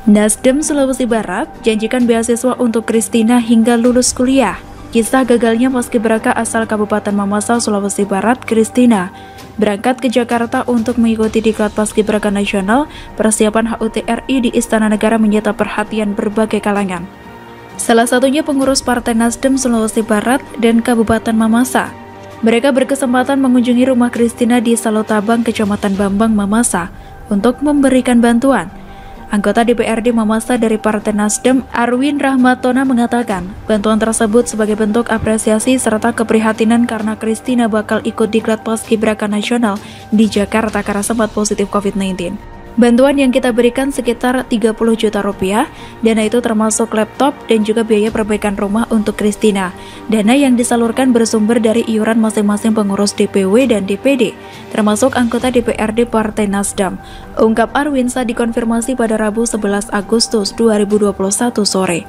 Nasdem Sulawesi Barat janjikan beasiswa untuk Christina hingga lulus kuliah. Kisah gagalnya paskibraka asal Kabupaten Mamasa, Sulawesi Barat, Christina, berangkat ke Jakarta untuk mengikuti diklat paskibraka nasional. Persiapan HUT RI di Istana Negara menyita perhatian berbagai kalangan. Salah satunya pengurus Partai Nasdem Sulawesi Barat dan Kabupaten Mamasa. Mereka berkesempatan mengunjungi rumah Christina di Salotabang, Kecamatan Bambang, Mamasa, untuk memberikan bantuan. Anggota DPRD Mamasa dari Partai Nasdem, Arwin Rahmatona, mengatakan bantuan tersebut sebagai bentuk apresiasi serta keprihatinan karena Christina bakal ikut diklat paskibraka nasional di Jakarta karena sempat positif COVID-19. Bantuan yang kita berikan sekitar 30 juta rupiah, dana itu termasuk laptop dan juga biaya perbaikan rumah untuk Christina. Dana yang disalurkan bersumber dari iuran masing-masing pengurus DPW dan DPD, termasuk anggota DPRD Partai Nasdem, ungkap Arwin saat dikonfirmasi pada Rabu 11 Agustus 2021 sore.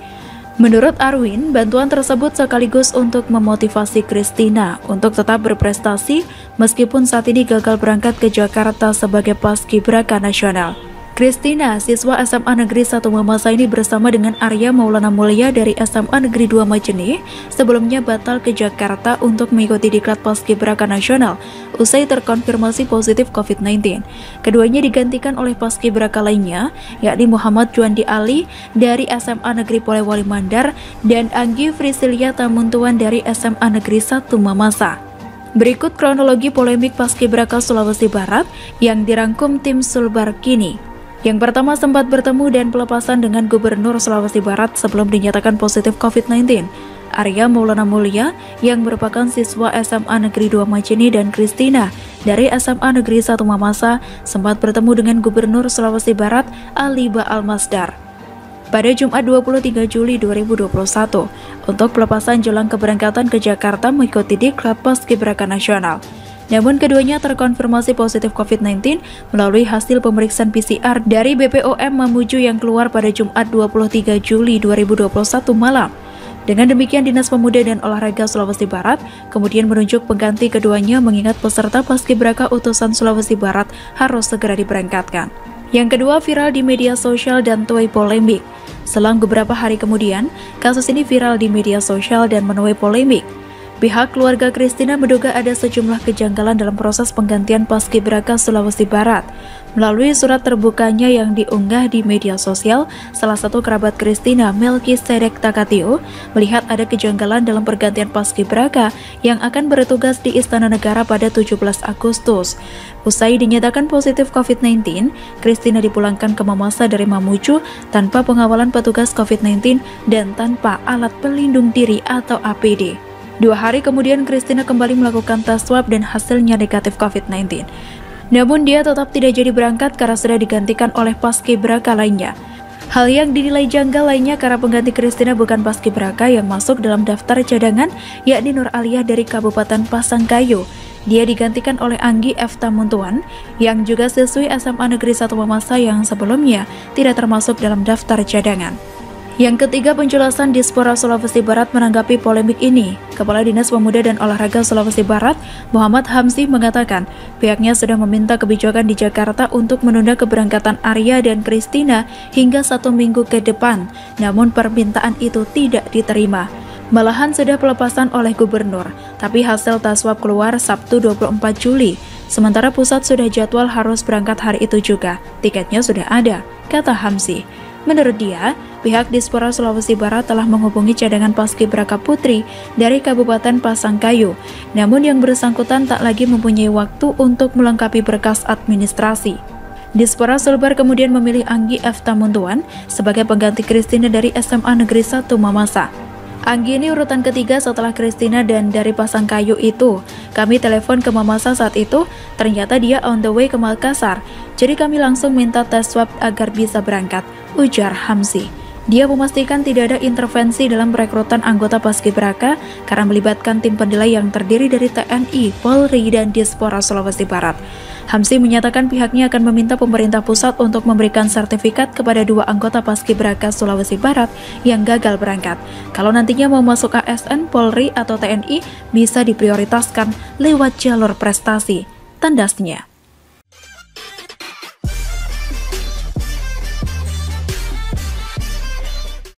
Menurut Arwin, bantuan tersebut sekaligus untuk memotivasi Christina untuk tetap berprestasi meskipun saat ini gagal berangkat ke Jakarta sebagai paskibraka nasional. Christina, siswa SMA Negeri 1 Mamasa ini bersama dengan Arya Maulana Mulia dari SMA Negeri 2 Majene sebelumnya batal ke Jakarta untuk mengikuti diklat paskibraka nasional usai terkonfirmasi positif COVID-19. Keduanya digantikan oleh paskibraka lainnya, yakni Muhammad Juandi Ali dari SMA Negeri Polewali Mandar dan Anggi Frisilia Tamuntuan dari SMA Negeri 1 Mamasa. Berikut kronologi polemik paskibraka Sulawesi Barat yang dirangkum tim Sulbar kini. Yang pertama, sempat bertemu dan pelepasan dengan Gubernur Sulawesi Barat sebelum dinyatakan positif COVID-19. Arya Maulana Mulia yang merupakan siswa SMA Negeri 2 Majene dan Christina dari SMA Negeri 1 Mamasa sempat bertemu dengan Gubernur Sulawesi Barat Ali Baal Masdar pada Jumat 23 Juli 2021 untuk pelepasan jelang keberangkatan ke Jakarta mengikuti diklat paskibraka nasional. Namun keduanya terkonfirmasi positif COVID-19 melalui hasil pemeriksaan PCR dari BPOM Mamuju yang keluar pada Jumat 23 Juli 2021 malam. Dengan demikian, Dinas Pemuda dan Olahraga Sulawesi Barat kemudian menunjuk pengganti keduanya mengingat peserta paskibraka utusan Sulawesi Barat harus segera diberangkatkan. Yang kedua, viral di media sosial dan tuai polemik. Selang beberapa hari kemudian, kasus ini viral di media sosial dan menuai polemik. Pihak keluarga Christina menduga ada sejumlah kejanggalan dalam proses penggantian paskibraka Sulawesi Barat. Melalui surat terbukanya yang diunggah di media sosial, salah satu kerabat Christina, Melkisedek Takatio, melihat ada kejanggalan dalam pergantian paskibraka yang akan bertugas di Istana Negara pada 17 Agustus. Usai dinyatakan positif COVID-19, Christina dipulangkan ke Mamasa dari Mamuju tanpa pengawalan petugas COVID-19 dan tanpa alat pelindung diri atau APD. 2 hari kemudian, Christina kembali melakukan tes swab dan hasilnya negatif COVID-19. Namun dia tetap tidak jadi berangkat karena sudah digantikan oleh paskibraka lainnya. Hal yang dinilai janggal lainnya karena pengganti Christina bukan paskibraka yang masuk dalam daftar cadangan, yakni Nur Aliyah dari Kabupaten Pasangkayu. Dia digantikan oleh Anggi F. Tamuntuan yang juga siswi SMA Negeri 1 Mamasa yang sebelumnya tidak termasuk dalam daftar cadangan. Yang ketiga, penjelasan Dispora Sulawesi Barat menanggapi polemik ini. Kepala Dinas Pemuda dan Olahraga Sulawesi Barat, Muhammad Hamzi, mengatakan pihaknya sudah meminta kebijakan di Jakarta untuk menunda keberangkatan Arya dan Christina hingga 1 minggu ke depan. Namun permintaan itu tidak diterima. Malahan sudah pelepasan oleh Gubernur, tapi hasil tes swab keluar Sabtu 24 Juli. Sementara pusat sudah jadwal harus berangkat hari itu juga. Tiketnya sudah ada, kata Hamzi. Menurut dia, pihak Dispora Sulawesi Barat telah menghubungi cadangan paskibraka putri dari Kabupaten Pasangkayu, namun yang bersangkutan tak lagi mempunyai waktu untuk melengkapi berkas administrasi. Dispora Sulbar kemudian memilih Anggi F. Tamuntuan sebagai pengganti Christina dari SMA Negeri 1 Mamasa. Anggi ini urutan ketiga setelah Christina dan dari Pasangkayu itu. Kami telepon ke Mamasa saat itu, ternyata dia on the way ke Makassar. Jadi kami langsung minta tes swab agar bisa berangkat, ujar Hamzi. Dia memastikan tidak ada intervensi dalam perekrutan anggota paskibraka karena melibatkan tim penilai yang terdiri dari TNI, Polri, dan Dispora Sulawesi Barat. Hamzi menyatakan pihaknya akan meminta pemerintah pusat untuk memberikan sertifikat kepada 2 anggota paskibraka Sulawesi Barat yang gagal berangkat. Kalau nantinya mau masuk ASN, Polri, atau TNI, bisa diprioritaskan lewat jalur prestasi, tandasnya.